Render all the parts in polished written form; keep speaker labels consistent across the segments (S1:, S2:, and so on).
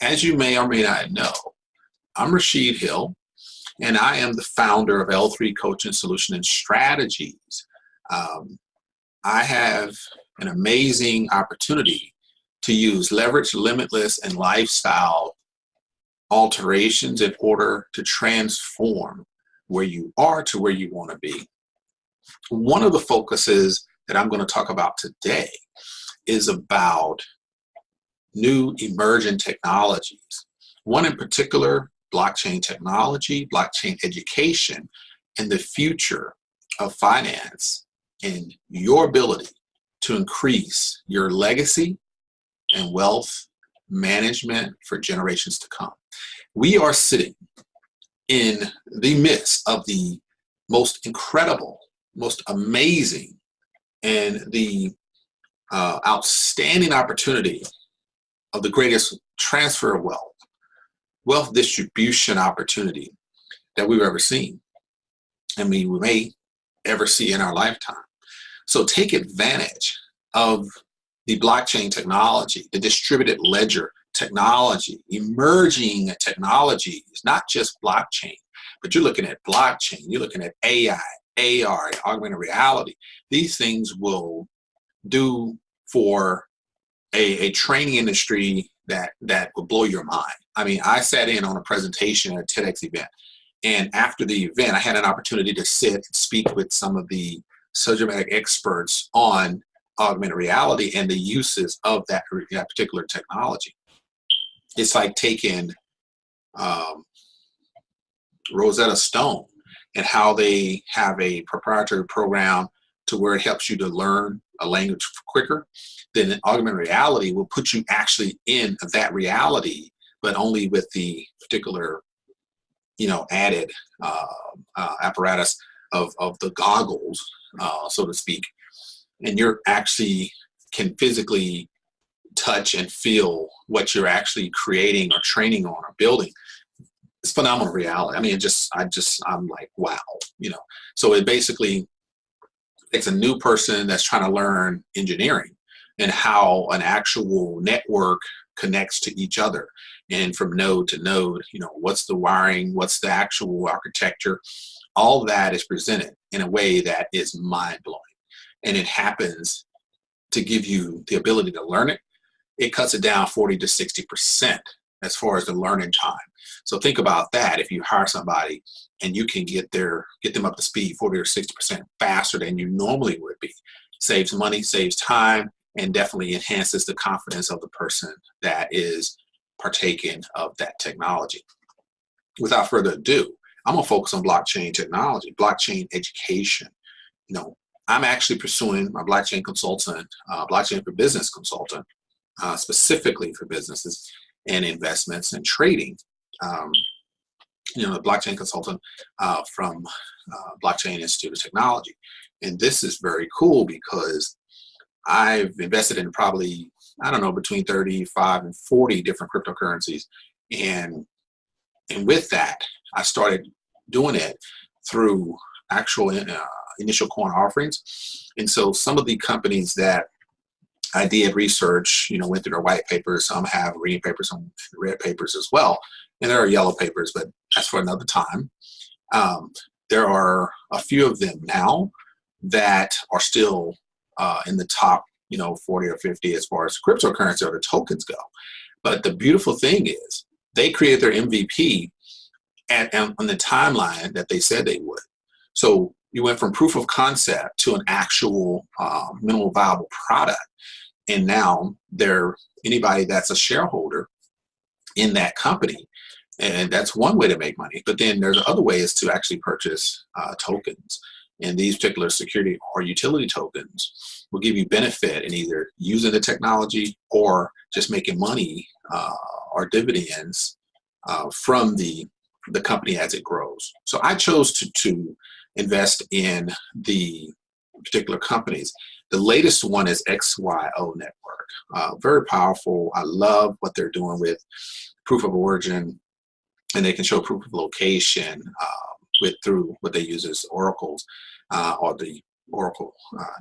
S1: As you may or may not know, I'm Rashid Hill, and I am the founder of L3 Coaching Solution and Strategies. I have an amazing opportunity to use leverage, limitless, and lifestyle alterations in order to transform where you are to where you want to be. One of the focuses that I'm going to talk about today is about new emerging technologies. One in particular, blockchain technology, blockchain education, and the future of finance and your ability to increase your legacy and wealth management for generations to come. We are sitting in the midst of the most incredible, most amazing, and the outstanding opportunity of the greatest transfer of wealth distribution opportunity that we've ever seen, and we may ever see in our lifetime. So take advantage of the blockchain technology, the distributed ledger technology, emerging technologies, not just blockchain, but you're looking at blockchain, you're looking at AI, AR, augmented reality. These things will do for a training industry that will blow your mind. I mean, I sat in on a presentation at a TEDx event, and after the event, I had an opportunity to sit and speak with some of the subject matter experts on augmented reality and the uses of that particular technology. It's like taking Rosetta Stone and how they have a proprietary program to where it helps you to learn a language quicker. Then augmented reality will put you actually in that reality, but only with the particular, added apparatus of the goggles, so to speak. And you're actually can physically touch and feel what you're actually creating or training on or building. It's phenomenal reality. I mean, I'm like, wow, So it basically, it's a new person that's trying to learn engineering and how an actual network connects to each other, and from node to node, what's the wiring, what's the actual architecture. All that is presented in a way that is mind-blowing, and it happens to give you the ability to learn it. It cuts it down 40 to 60% as far as the learning time. So think about that. If you hire somebody and you can get them up to speed 40 or 60% faster than you normally would be, saves money, saves time, and definitely enhances the confidence of the person that is partaking of that technology. Without further ado, I'm gonna focus on blockchain technology, blockchain education. I'm actually pursuing my blockchain consultant, blockchain for business consultant, specifically for businesses and investments and trading. A blockchain consultant from Blockchain Institute of Technology. And this is very cool because I've invested in probably, between 35 and 40 different cryptocurrencies. And with that, I started doing it through actual initial coin offerings. And so some of the companies that I did research, went through their white papers. Some have green papers, some red papers as well. And there are yellow papers, but that's for another time. There are a few of them now that are still in the top, 40 or 50 as far as cryptocurrency or the tokens go. But the beautiful thing is they created their MVP on the timeline that they said they would. So you went from proof of concept to an actual minimal viable product. And now anybody that's a shareholder in that company, and that's one way to make money. But then there's other ways to actually purchase tokens. And these particular security or utility tokens will give you benefit in either using the technology or just making money or dividends from the company as it grows. So I chose to invest in the particular companies. The latest one is XYO Network. Very powerful. I love what they're doing with proof of origin, and they can show proof of location through what they use as oracles or the Oracle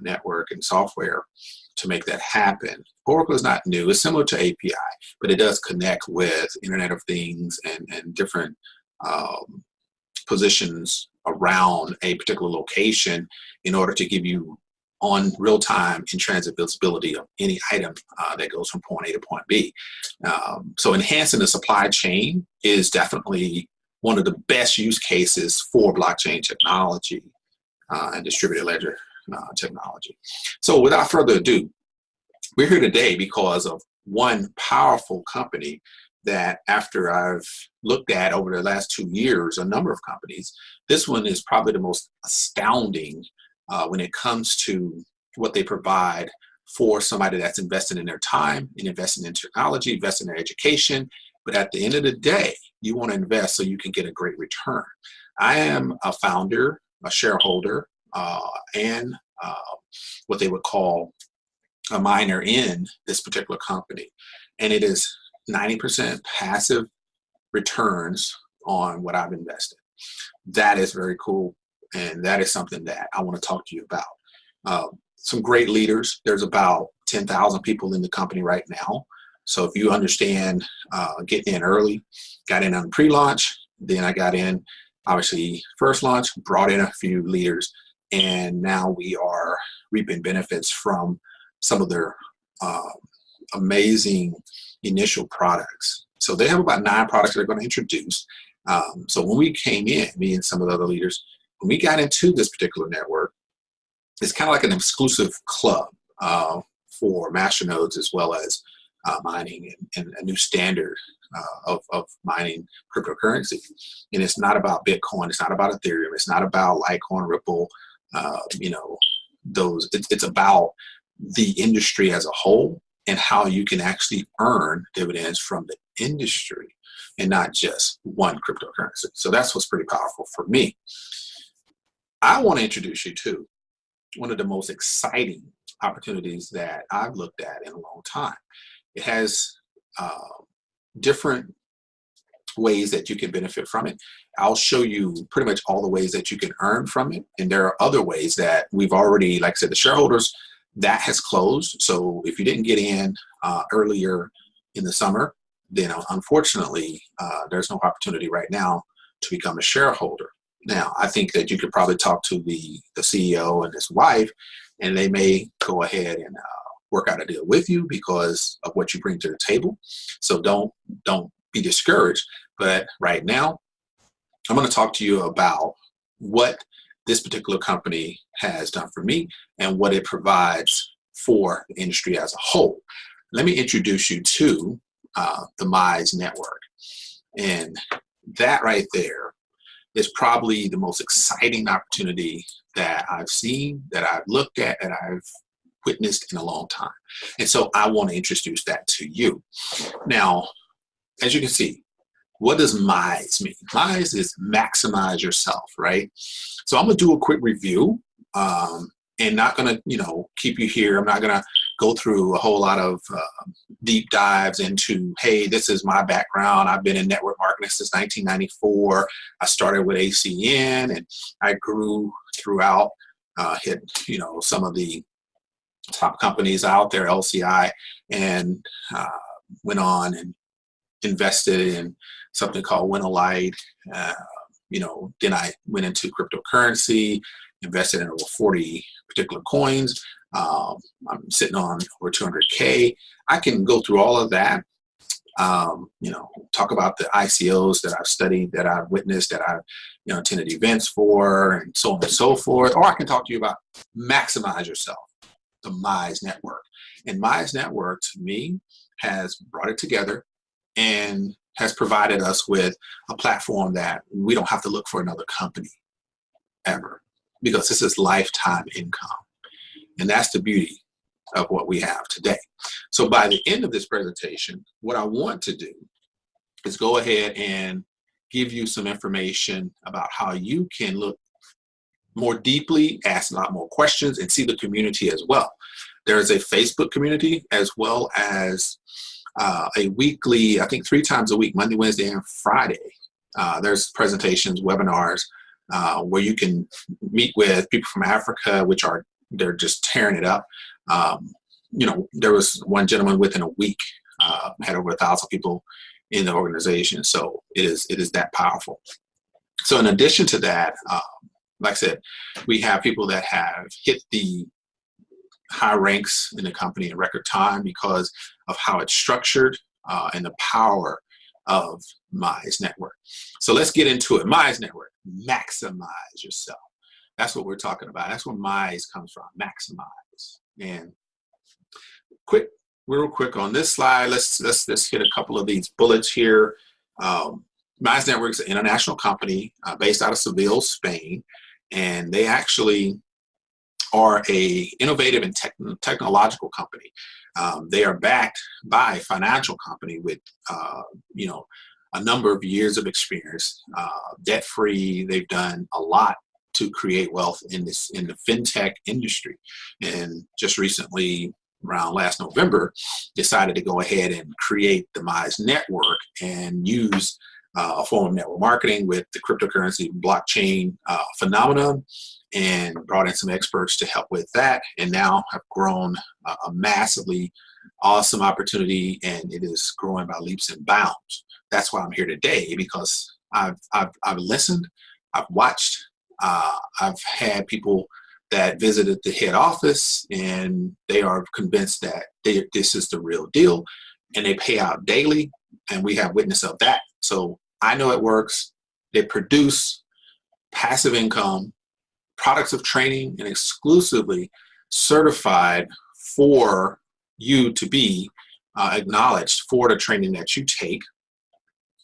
S1: network and software to make that happen. Oracle is not new. It's similar to API, but it does connect with Internet of Things and different positions around a particular location in order to give you on real-time in-transit visibility of any item that goes from point A to point B. So enhancing the supply chain is definitely one of the best use cases for blockchain technology and distributed ledger technology. So without further ado, we're here today because of one powerful company that, after I've looked at over the last 2 years, a number of companies, this one is probably the most astounding when it comes to what they provide for somebody that's investing in their time and investing in technology, investing in their education. But at the end of the day, you want to invest so you can get a great return. I am a founder, a shareholder, and what they would call a miner in this particular company. And it is 90% passive returns on what I've invested. That is very cool. And that is something that I want to talk to you about. Some great leaders. There's about 10,000 people in the company right now. So if you understand getting in early, got in on pre-launch, then I got in, obviously, first launch, brought in a few leaders, and now we are reaping benefits from some of their amazing initial products. So they have about 9 products they're going to introduce. So when we came in, me and some of the other leaders, when we got into this particular network, it's kind of like an exclusive club for masternodes as well as mining and a new standard of mining cryptocurrency. And it's not about Bitcoin, it's not about Ethereum, it's not about Litecoin, Ripple, it's about the industry as a whole and how you can actually earn dividends from the industry and not just one cryptocurrency. So that's what's pretty powerful for me. I want to introduce you to one of the most exciting opportunities that I've looked at in a long time. It has different ways that you can benefit from it. I'll show you pretty much all the ways that you can earn from it. And there are other ways that we've already, like I said, the shareholders, that has closed. So if you didn't get in earlier in the summer, then unfortunately, there's no opportunity right now to become a shareholder. Now, I think that you could probably talk to the CEO and his wife, and they may go ahead and work out a deal with you because of what you bring to the table. So don't be discouraged. But right now, I'm going to talk to you about what this particular company has done for me and what it provides for the industry as a whole. Let me introduce you to the Mize Network. And that right there is probably the most exciting opportunity that I've seen, that I've looked at, and I've witnessed in a long time. And so I want to introduce that to you. Now, as you can see, what does Mize mean? Mize is maximize yourself, right? So I'm going to do a quick review and not going to, keep you here. I'm not going to go through a whole lot of deep dives into, hey, this is my background. I've been in network marketing since 1994. I started with ACN and I grew throughout, hit, some of the top companies out there, LCI, and went on and invested in something called Winolight. Then I went into cryptocurrency, invested in over 40 particular coins. I'm sitting on over 200K. I can go through all of that. Talk about the ICOs that I've studied, that I've witnessed, that I've attended events for, and so on and so forth. Or I can talk to you about maximize yourself, the Mize Network. And Mize Network, to me, has brought it together and has provided us with a platform that we don't have to look for another company ever, because this is lifetime income. And that's the beauty of what we have today. So by the end of this presentation, what I want to do is go ahead and give you some information about how you can look more deeply, ask a lot more questions, and see the community as well. There is a Facebook community as well as a weekly, I think 3 times a week, Monday, Wednesday, and Friday. There's presentations, webinars where you can meet with people from Africa, they're just tearing it up. There was one gentleman within a week had over 1,000 people in the organization. So it is that powerful. So in addition to that, like I said, we have people that have hit the high ranks in the company in record time because of how it's structured and the power of Mize Network. So let's get into it. Mize Network, maximize yourself. That's what we're talking about. That's where Mize comes from, maximize. And real quick on this slide, let's hit a couple of these bullets here. Mize Network is an international company based out of Seville, Spain, and they actually are a innovative and technological company. They are backed by a financial company with a number of years of experience, debt-free. They've done a lot to create wealth in the fintech industry, and just recently, around last November, decided to go ahead and create the Mize Network and use a form of network marketing with the cryptocurrency blockchain phenomenon, and brought in some experts to help with that, and now have grown a massively awesome opportunity, and it is growing by leaps and bounds. That's why I'm here today, because I've listened, I've watched, I've had people that visited the head office, and they are convinced that this is the real deal, and they pay out daily, and we have witness of that. So I know it works. They produce passive income, products of training, and exclusively certified for you to be acknowledged for the training that you take.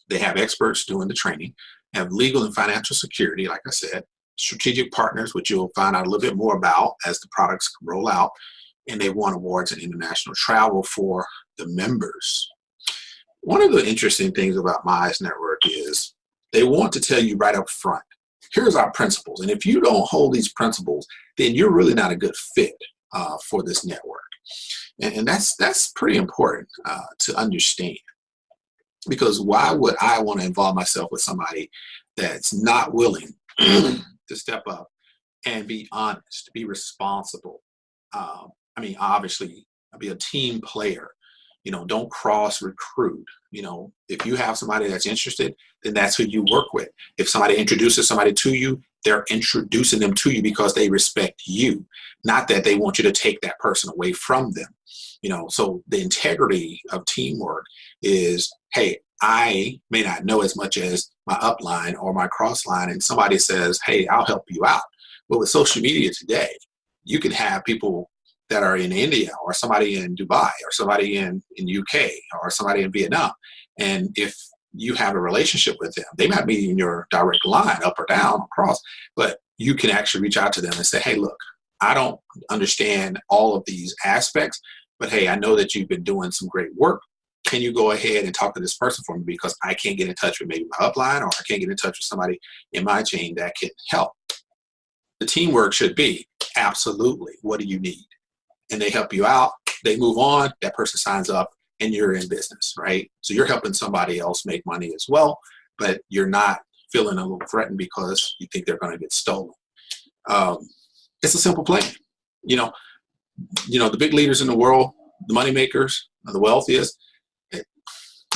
S1: They have experts doing the training, have legal and financial security, like I said, strategic partners, which you'll find out a little bit more about as the products roll out, and they won awards and international travel for the members. One of the interesting things about Mize Network is they want to tell you right up front, here's our principles, and if you don't hold these principles, then you're really not a good fit for this network. And that's pretty important to understand, because why would I want to involve myself with somebody that's not willing to step up and be honest, be responsible? Obviously, be a team player. Don't cross recruit. If you have somebody that's interested, then that's who you work with. If somebody introduces somebody to you, they're introducing them to you because they respect you, not that they want you to take that person away from them. So the integrity of teamwork is, hey, I may not know as much as my upline or my crossline, and somebody says, hey, I'll help you out. Well, with social media today, you can have people that are in India, or somebody in Dubai, or somebody in UK, or somebody in Vietnam. And if you have a relationship with them, they might be in your direct line, up or down, across, but you can actually reach out to them and say, hey, look, I don't understand all of these aspects, but hey, I know that you've been doing some great work. Can you go ahead and talk to this person for me, because I can't get in touch with maybe my upline, or I can't get in touch with somebody in my chain that can help. The teamwork should be, absolutely, what do you need? And they help you out, they move on, that person signs up, and you're in business, right? So you're helping somebody else make money as well, but you're not feeling a little threatened because you think they're going to get stolen. It's a simple plan. The big leaders in the world, the money makers, the wealthiest,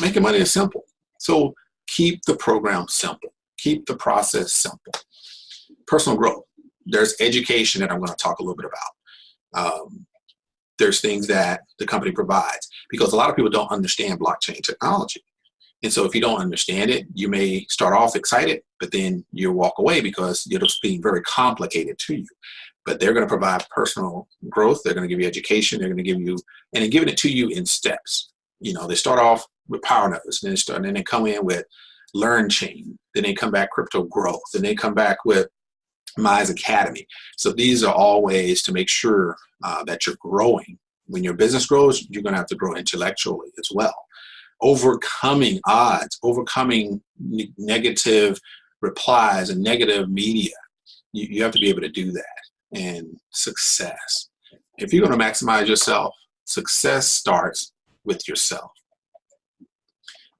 S1: making money is simple. So keep the program simple. Keep the process simple. Personal growth. There's education that I'm going to talk a little bit about. There's things that the company provides, because a lot of people don't understand blockchain technology. And so if you don't understand it, you may start off excited, but then you walk away because it's being very complicated to you. But they're going to provide personal growth. They're going to give you education. They're going to give you, and they're giving it to you in steps. They start off with power nodes, and then they come in with learn chain. Then they come back crypto growth. Then they come back with Mize Academy. So these are all ways to make sure that you're growing. When your business grows, you're going to have to grow intellectually as well. Overcoming odds, overcoming negative replies and negative media. You have to be able to do that. And success. If you're going to maximize yourself, success starts with yourself.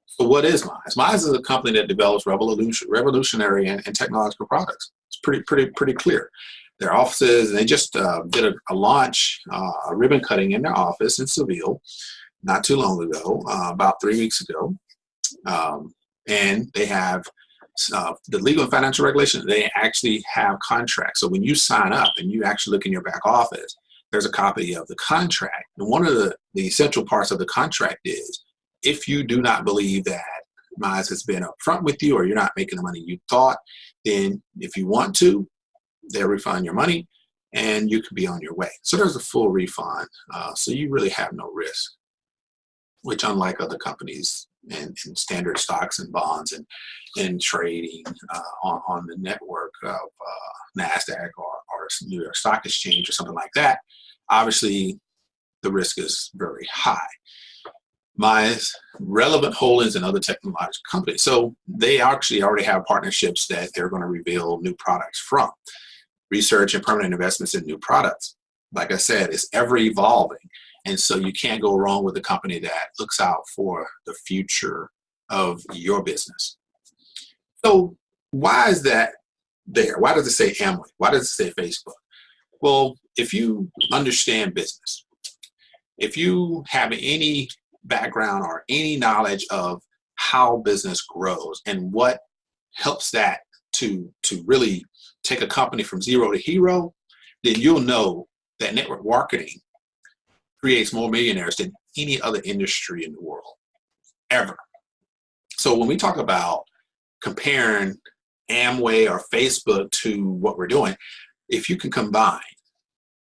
S1: So what is Mize? Mize is a company that develops revolutionary and technological products. pretty clear. Their offices, and they just did a launch, a ribbon cutting in their office in Seville not too long ago, about 3 weeks ago. And they have the legal and financial regulation. They actually have contracts. So when you sign up and you actually look in your back office, there's a copy of the contract. And one of the essential parts of the contract is, if you do not believe that Mize has been upfront with you, or you're not making the money you thought, then if you want to, they'll refund your money and you can be on your way. So there's a full refund. So you really have no risk, which, unlike other companies and standard stocks and bonds and trading on the network of NASDAQ or New York Stock Exchange or something like that, obviously the risk is very high. Mize relevant holdings in other technological companies. So they actually already have partnerships that they're going to reveal new products from. Research and permanent investments in new products. Like I said, it's ever evolving. And so you can't go wrong with a company that looks out for the future of your business. So why is that there? Why does it say Amway? Why does it say Facebook? Well, if you understand business, if you have any background or any knowledge of how business grows and what helps that to really take a company from zero to hero, then you'll know that network marketing creates more millionaires than any other industry in the world, ever. So when we talk about comparing Amway or Facebook to what we're doing, if you can combine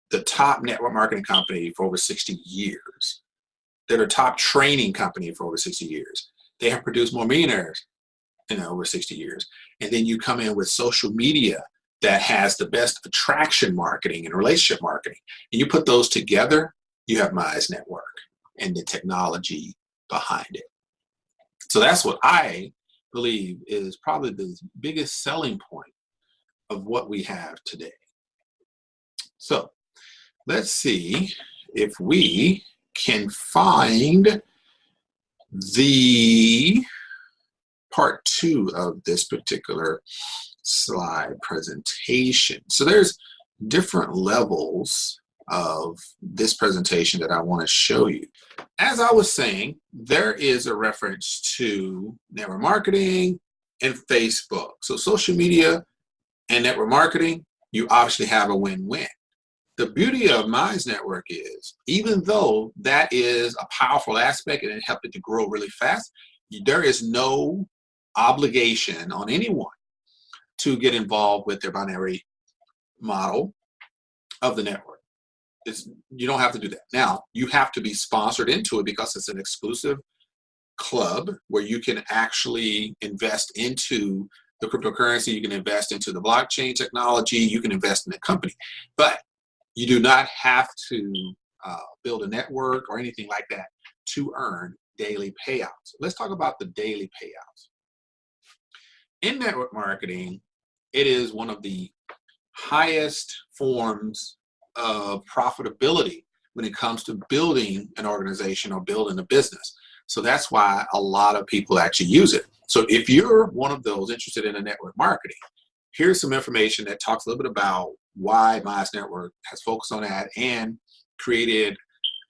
S1: the top network marketing company for over 60 years, they're the top training company for over 60 years, they have produced more millionaires in over 60 years. And then you come in with social media that has the best attraction marketing and relationship marketing, and you put those together, you have Mize Network and the technology behind it. So that's what I believe is probably the biggest selling point of what we have today. So let's see if we can find the part 2 of this particular slide presentation. So there's different levels of this presentation that I want to show you. As I was saying, there is a reference to network marketing and Facebook. So social media and network marketing, you obviously have a win-win. The beauty of Mize Network is, even though that is a powerful aspect and it helped it to grow really fast, there is no obligation on anyone to get involved with their binary model of the network. You don't have to do that. Now, you have to be sponsored into it because it's an exclusive club where you can actually invest into the cryptocurrency, you can invest into the blockchain technology, you can invest in the company. But you do not have to build a network or anything like that to earn daily payouts. Let's talk about the daily payouts. In network marketing, it is one of the highest forms of profitability when it comes to building an organization or building a business. So that's why a lot of people actually use it. So if you're one of those interested in a network marketing, here's some information that talks a little bit about why Mize Network has focused on that and created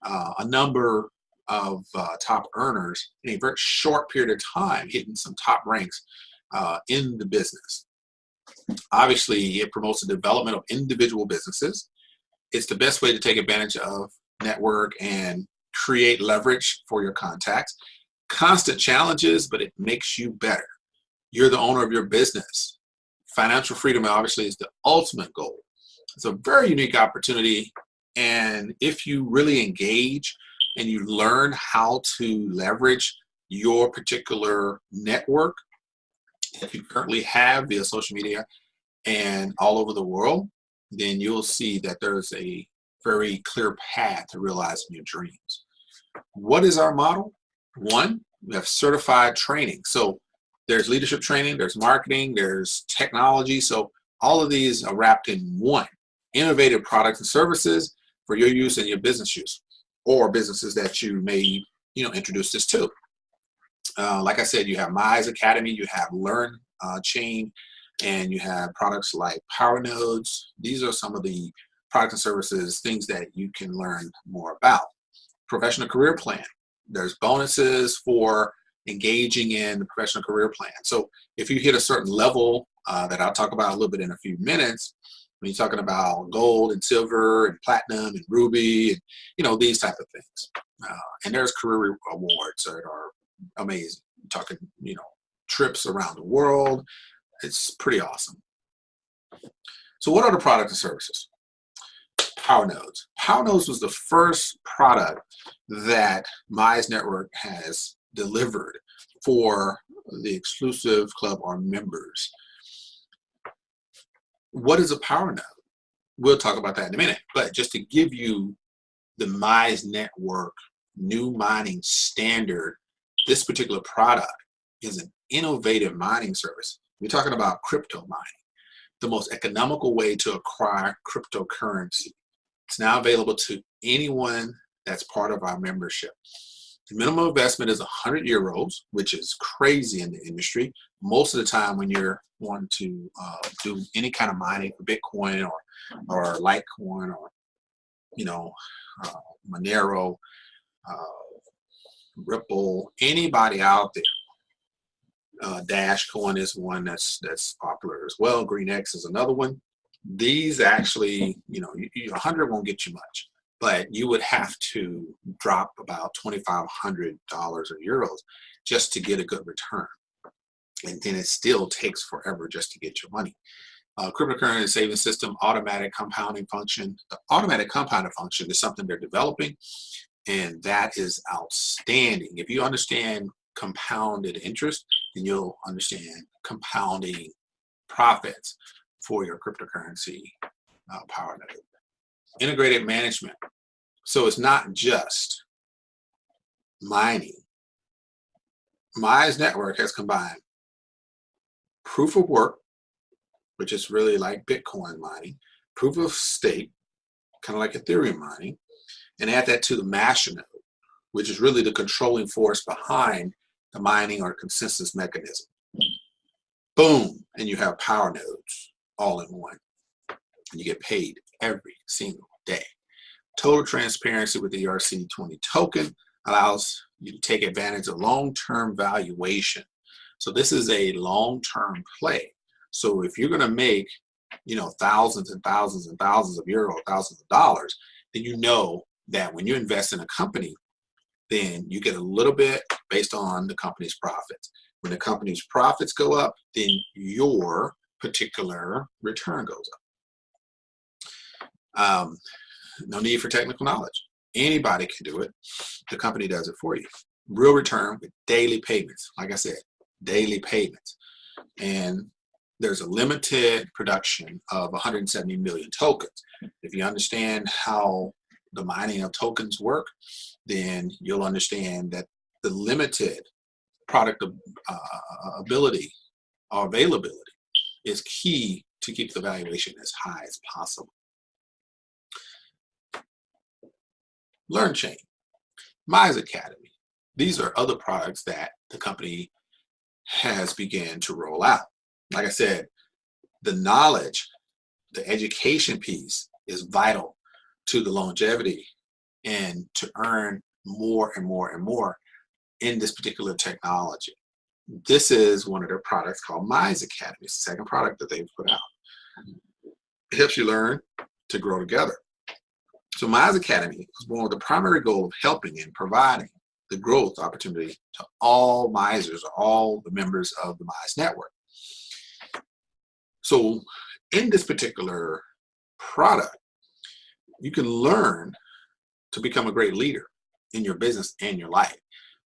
S1: a number of top earners in a very short period of time, hitting some top ranks in the business. Obviously, it promotes the development of individual businesses. It's the best way to take advantage of network and create leverage for your contacts. Constant challenges, but it makes you better. You're the owner of your business. Financial freedom obviously is the ultimate goal. It's a very unique opportunity, and if you really engage and you learn how to leverage your particular network that you currently have via social media and all over the world, then you'll see that there's a very clear path to realizing your dreams. What is our model? One, we have certified training. So there's leadership training, there's marketing, there's technology. So all of these are wrapped in one. Innovative products and services for your use and your business use, or businesses that you may introduce this to. Like I said, you have Mize Academy, you have Learn Chain, And you have products like power nodes. These are some of the products and services, things that you can learn more about. Professional career plan. There's bonuses for engaging in the professional career plan. So if you hit a certain level that I'll talk about a little bit in a few minutes, when you're talking about gold and silver and platinum and ruby and these type of things, and there's career awards that are amazing. You're talking trips around the world. It's pretty awesome. So what are the products and services? Power nodes. Power nodes was the first product that Mize Network has delivered for the exclusive club or members. What is a power node? We'll talk about that in a minute, but just to give you the Mize Network new mining standard, this particular product is an innovative mining service. We're talking about crypto mining, the most economical way to acquire cryptocurrency. It's now available to anyone that's part of our membership. The minimum investment is 100 euros, which is crazy in the industry. Most of the time when you're wanting to do any kind of mining for Bitcoin or Litecoin or, Monero, Ripple, anybody out there, Dash Coin is one that's popular as well. GreenX is another one. These actually, 100 won't get you much, but you would have to drop about $2,500 or euros just to get a good return. And then it still takes forever just to get your money. Cryptocurrency savings system, automatic compounding function. The automatic compounding function is something they're developing, and that is outstanding. If you understand compounded interest, then you'll understand compounding profits for your cryptocurrency power node. Integrated management. So it's not just mining. Mize Network has combined proof of work, which is really like Bitcoin mining, proof of stake, kind of like Ethereum mining, and add that to the master node, which is really the controlling force behind the mining or consensus mechanism. Boom, and you have power nodes all in one. And you get paid every single day. Total transparency with the ERC20 token allows you to take advantage of long-term valuation. So this is a long-term play. So if you're going to make, thousands and thousands and thousands of euros, thousands of dollars, then you know that when you invest in a company, then you get a little bit based on the company's profits. When the company's profits go up, then your particular return goes up. No need for technical knowledge. Anybody can do it. The company does it for you. Real return with daily payments. Like I said, daily payments. And there's a limited production of 170 million tokens. If you understand how the mining of tokens work, then you'll understand that the limited product ability or availability is key to keep the valuation as high as possible. LearnChain, Mize Academy. These are other products that the company has begun to roll out. Like I said, the knowledge, the education piece is vital to the longevity and to earn more and more and more in this particular technology. This is one of their products called Mize Academy. It's the second product that they've put out. It helps you learn to grow together. So Mize Academy was born with the primary goal of helping and providing the growth opportunity to all Mizers, or all the members of the Mize Network. So in this particular product, you can learn to become a great leader in your business and your life.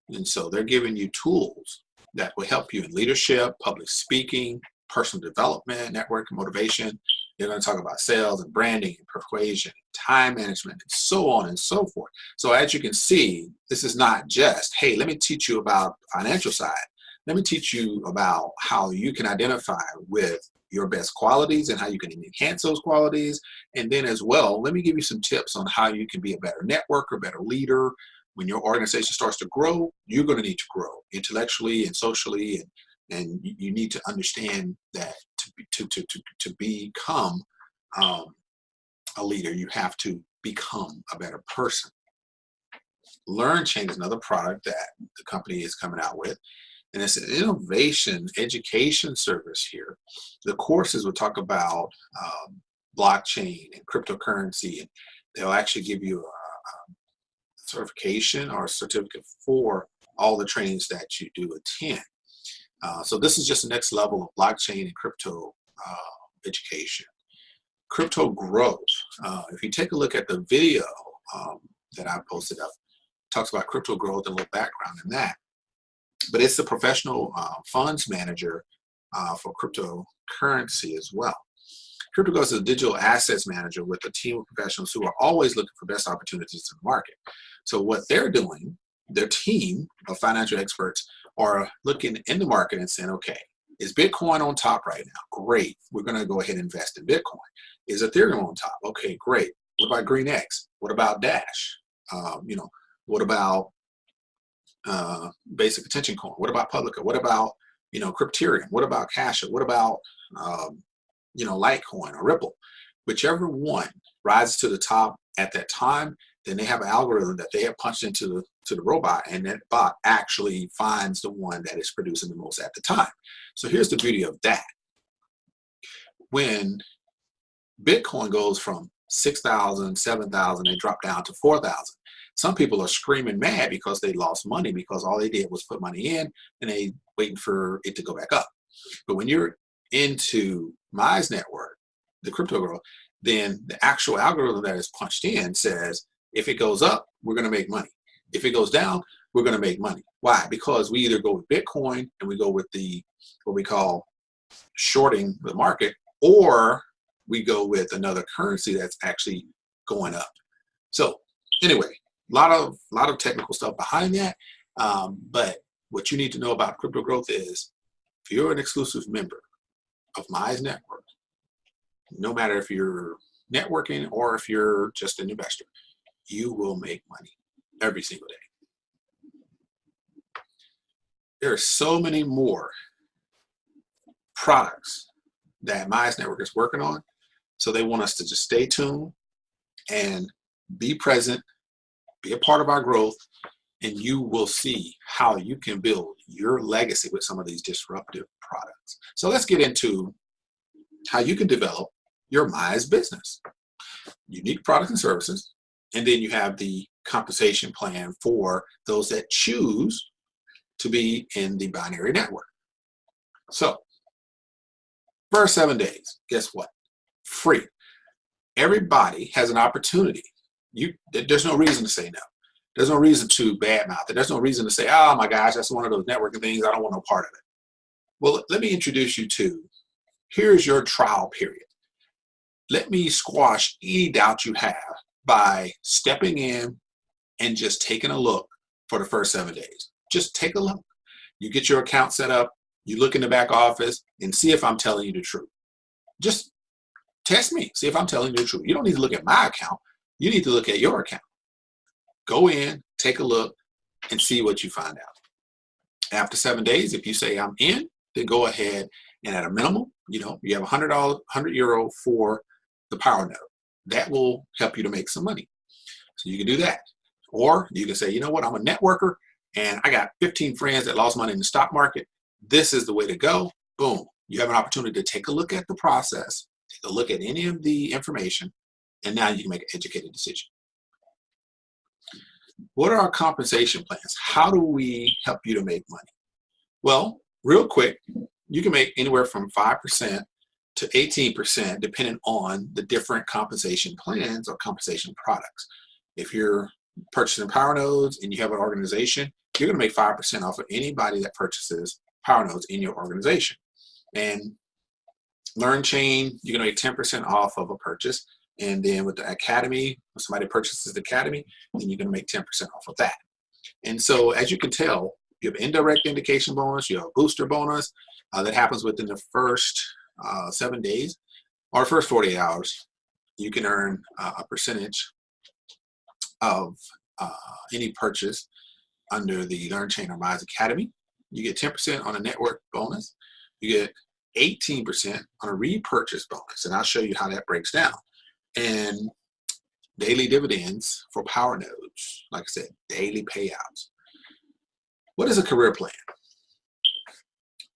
S1: And so they're giving you tools that will help you in leadership, public speaking, personal development, network motivation. They're going to talk about sales and branding and persuasion, time management, and so on and so forth. So as you can see, this is not just, hey, let me teach you about the financial side. Let me teach you about how you can identify with your best qualities and how you can enhance those qualities. And then as well, let me give you some tips on how you can be a better networker, better leader. When your organization starts to grow, you're going to need to grow intellectually and socially, and you need to understand that to to become a leader, you have to become a better person. LearnChain is another product that the company is coming out with, and it's an innovation education service here. The courses will talk about blockchain and cryptocurrency, and they'll actually give you a certification or a certificate for all the trainings that you do attend. So this is just the next level of blockchain and crypto education. Crypto growth. If you take a look at the video that I posted up, it talks about crypto growth and a little background in that. But it's a professional funds manager for cryptocurrency as well. Crypto growth is a digital assets manager with a team of professionals who are always looking for best opportunities in the market. So what they're doing, their team of financial experts are looking in the market and saying, okay, is Bitcoin on top right now? Great. We're going to go ahead and invest in Bitcoin. Is Ethereum on top? Okay, great. What about GreenX? What about Dash? What about Basic Attention Coin? What about Publica? What about, Crypterium? What about Cash? What about, Litecoin or Ripple? Whichever one rises to the top at that time, then they have an algorithm that they have punched into the robot, and that bot actually finds the one that is producing the most at the time. So here's the beauty of that. When Bitcoin goes from 6,000, 7,000, they drop down to 4,000. Some people are screaming mad because they lost money because all they did was put money in and they waiting for it to go back up. But when you're into Mize Network, the crypto growth, then the actual algorithm that is punched in says, if it goes up, we're going to make money. If it goes down, we're going to make money. Why? Because we either go with Bitcoin and we go with what we call shorting the market, or we go with another currency that's actually going up. So anyway, a lot of technical stuff behind that. But what you need to know about crypto growth is, if you're an exclusive member of Mize Network, no matter if you're networking or if you're just an investor, you will make money every single day. There are so many more products that Mize Network is working on. So they want us to just stay tuned and be present, be a part of our growth, and you will see how you can build your legacy with some of these disruptive products. So let's get into how you can develop your Mize business. Unique products and services, and then you have the compensation plan for those that choose to be in the binary network. So first 7 days, guess what? Free. Everybody has an opportunity. There's no reason to say no. There's no reason to badmouth it. There's no reason to say, oh my gosh, that's one of those networking things. I don't want no part of it. Well, let me introduce you to, here's your trial period. Let me squash any doubt you have by stepping in and just taking a look for the first 7 days. Just take a look. You get your account set up, you look in the back office and see if I'm telling you the truth. Just test me, see if I'm telling you the truth. You don't need to look at my account. You need to look at your account. Go in, take a look, and see what you find out. After 7 days, if you say I'm in, then go ahead and at a minimum, you have €100 for the power node. That will help you to make some money. So you can do that. Or you can say, you know what, I'm a networker and I got 15 friends that lost money in the stock market. This is the way to go. Boom. You have an opportunity to take a look at the process, take a look at any of the information, and now you can make an educated decision. What are our compensation plans? How do we help you to make money? Well, real quick, you can make anywhere from 5% to 18% depending on the different compensation plans or compensation products. If you're purchasing power nodes and you have an organization, you're going to make 5% off of anybody that purchases power nodes in your organization. And LearnChain, you're going to make 10% off of a purchase. And then with the academy, when somebody purchases the academy, then you're going to make 10% off of that. And so as you can tell, you have indirect indication bonus, you have a booster bonus that happens within the first 7 days or first 48 hours. You can earn a percentage of any purchase under the LearnChain or Mize Academy. You get 10% on a network bonus. You get 18% on a repurchase bonus. And I'll show you how that breaks down. And daily dividends for power nodes. Like I said, daily payouts. What is a career plan?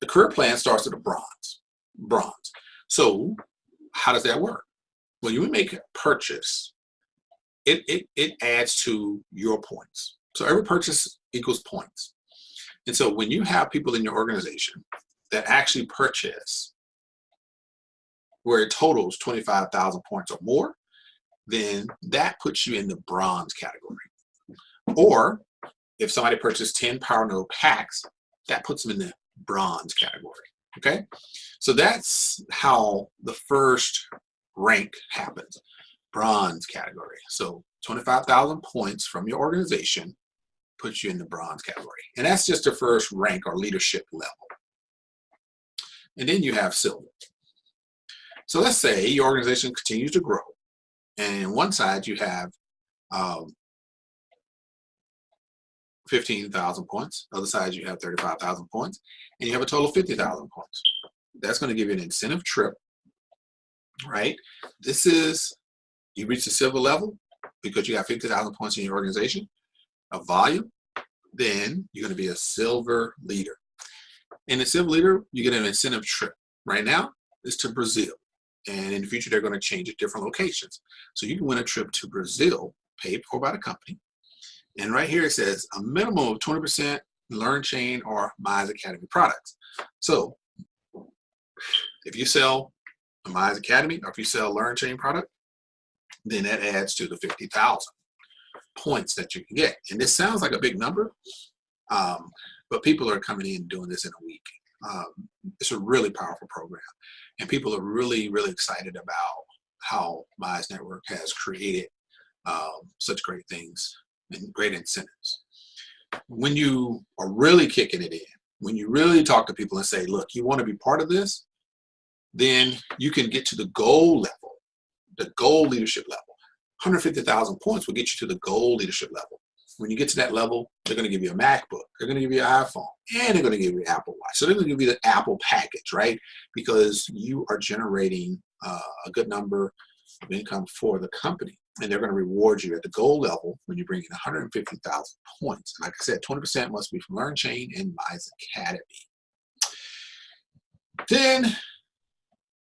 S1: The career plan starts at a bronze. So how does that work? When you make a purchase, it adds to your points. So every purchase equals points. And so when you have people in your organization that actually purchase where it totals 25,000 points or more, then that puts you in the bronze category. Or if somebody purchased 10 power node packs, that puts them in the bronze category. Okay, so that's how the first rank happens. Bronze category. So 25,000 points from your organization puts you in the bronze category. And that's just the first rank or leadership level. And then you have silver. So let's say your organization continues to grow. And on one side you have 15,000 points. Other side you have 35,000 points. And you have a total of 50,000 points. That's going to give you an incentive trip, right? This is, you reach the silver level because you have 50,000 points in your organization of volume, then you're going to be a silver leader. And the silver leader, you get an incentive trip. Right now, it's to Brazil. And in the future, they're going to change at different locations. So you can win a trip to Brazil, paid for by the company. And right here, it says a minimum of 20% LearnChain or Mize Academy products. So if you sell a Mize Academy or if you sell a LearnChain product, then that adds to the 50,000 points that you can get. And this sounds like a big number, but people are coming in and doing this in a week. It's a really powerful program. And people are really, really excited about how Mize Network has created such great things and great incentives. When you are really kicking it in, when you really talk to people and say, look, you want to be part of this, then you can get to the goal level, the goal leadership level. 150,000 points will get you to the goal leadership level. When you get to that level, they're going to give you a MacBook, they're going to give you an iPhone, and they're going to give you an Apple Watch. So they're going to give you the Apple package, right? Because you are generating a good number of income for the company. And they're going to reward you at the goal level when you bring in 150,000 points. Like I said, 20% must be from LearnChain and Mize Academy. Then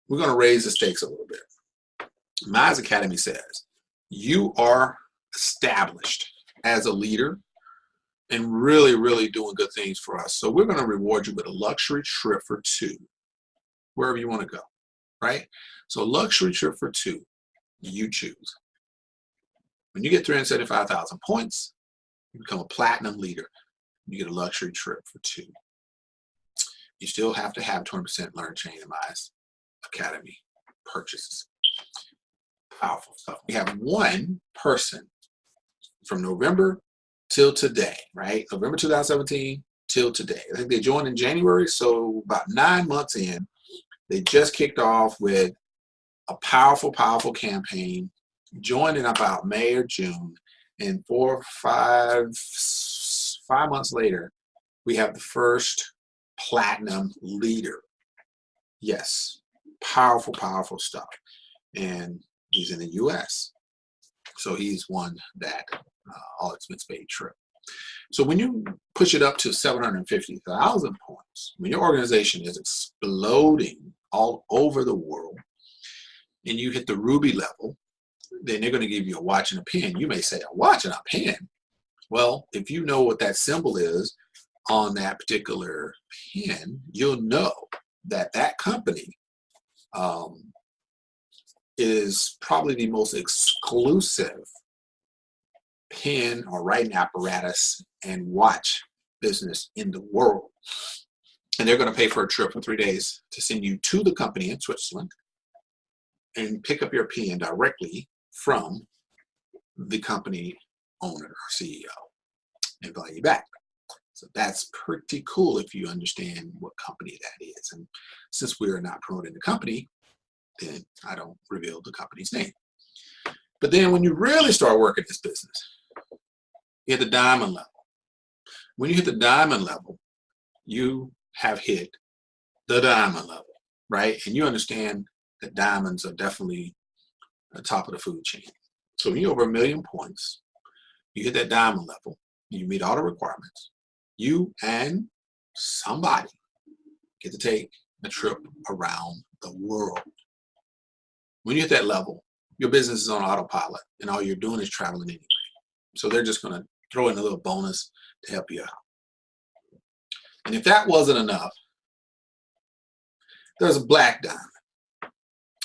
S1: we're going to raise the stakes a little bit. Mize Academy says you are established as a leader and really, really doing good things for us. So we're going to reward you with a luxury trip for 2, wherever you want to go, right? So luxury trip for 2, you choose. When you get 375,000 points, you become a platinum leader. You get a luxury trip for 2. You still have to have 20% LearnChain and Mize Academy purchases. Powerful stuff. We have one person from November till today, right? November 2017 till today. I think they joined in January, so about 9 months in, they just kicked off with a powerful, powerful campaign. Joined in about May or June, and 5 months later, we have the first platinum leader. Yes, powerful, powerful stuff. And he's in the US. So he's won that all expense paid trip. So when you push it up to 750,000 points, when your organization is exploding all over the world, and you hit the ruby level, then they're going to give you a watch and a pen. You may say, a watch and a pen? Well, if you know what that symbol is on that particular pen, you'll know that that company is probably the most exclusive pen or writing apparatus and watch business in the world. And they're going to pay for a trip for 3 days to send you to the company in Switzerland and pick up your pen directly from the company owner or CEO and buy you back. So that's pretty cool if you understand what company that is. And since we are not promoting the company, then I don't reveal the company's name. But then when you really start working this business, you hit the diamond level. When you hit the diamond level, you have hit the diamond level. right? And you understand that diamonds are definitely the top of the food chain. So when you're over 1 million points, you hit that diamond level, you meet all the requirements, you and somebody get to take a trip around the world. When you hit that level, your business is on autopilot and all you're doing is traveling anyway. So they're just going to throw in a little bonus to help you out. And if that wasn't enough, there's a black diamond.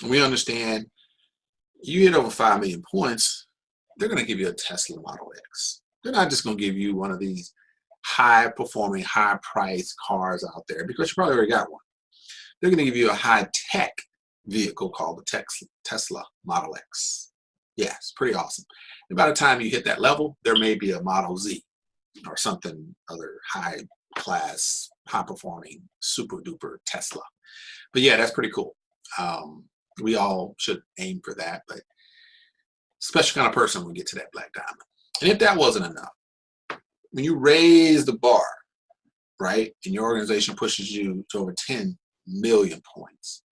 S1: We understand you hit over 5 million points, they're going to give you a Tesla Model X. They're not just going to give you one of these high-performing, high-priced cars out there because you probably already got one. They're going to give you a high-tech vehicle called the Tesla Model X. Yeah, it's pretty awesome. And by the time you hit that level, there may be a Model Z or something other high-class, high-performing, super-duper Tesla. But yeah, that's pretty cool. We all should aim for that, but special kind of person will get to that black diamond. And if that wasn't enough, when you raise the bar, right, and your organization pushes you to over 10 million points,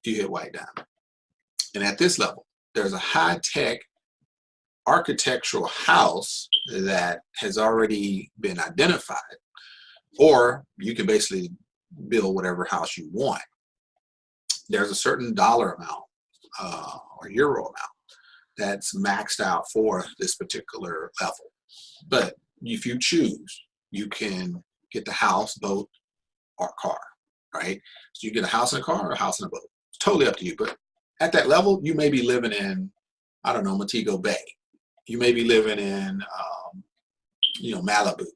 S1: you hit white diamond. And at this level, there's a high-tech architectural house that has already been identified, or you can basically build whatever house you want. There's a certain dollar amount or euro amount that's maxed out for this particular level. But if you choose, you can get the house, boat, or car, right? So you get a house and a car or a house and a boat. It's totally up to you. But at that level, you may be living in, I don't know, Montego Bay. You may be living in, Malibu.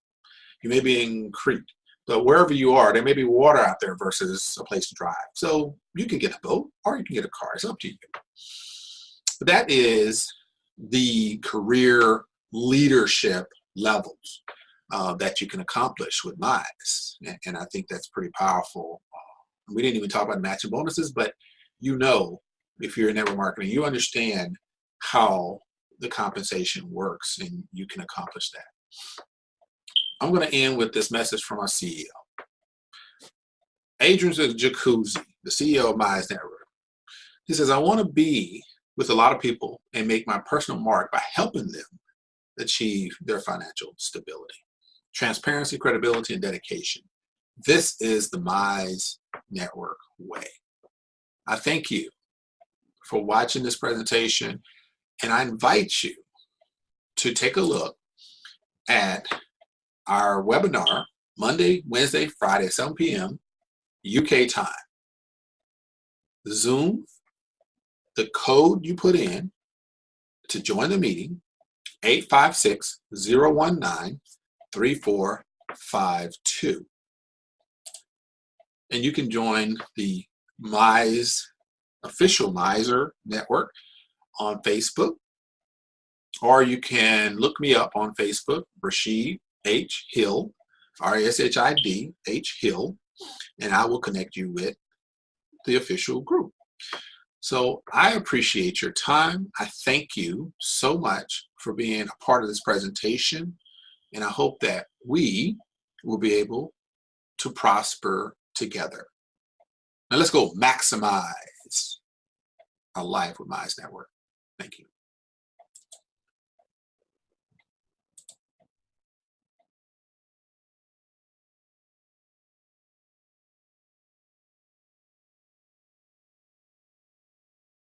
S1: You may be in Crete. But wherever you are, there may be water out there versus a place to drive. So you can get a boat or you can get a car. It's up to you. But that is the career leadership levels that you can accomplish with Mize. And I think that's pretty powerful. We didn't even talk about matching bonuses, but if you're in network marketing, you understand how the compensation works and you can accomplish that. I'm going to end with this message from our CEO. Adrian Jacuzzi, the CEO of Mize Network. He says, I want to be with a lot of people and make my personal mark by helping them achieve their financial stability. Transparency, credibility, and dedication. This is the Mize Network way. I thank you for watching this presentation, and I invite you to take a look at our webinar Monday, Wednesday, Friday at 7 p.m. UK time. Zoom, the code you put in to join the meeting, 856-019-3452. And you can join the Mize, official Mizer network on Facebook, or you can look me up on Facebook, Rashid H. Hill, R-A-S-H-I-D, H. Hill, and I will connect you with the official group. So I appreciate your time. I thank you so much for being a part of this presentation, and I hope that we will be able to prosper together. Now let's go maximize our life with Mize Network. Thank you.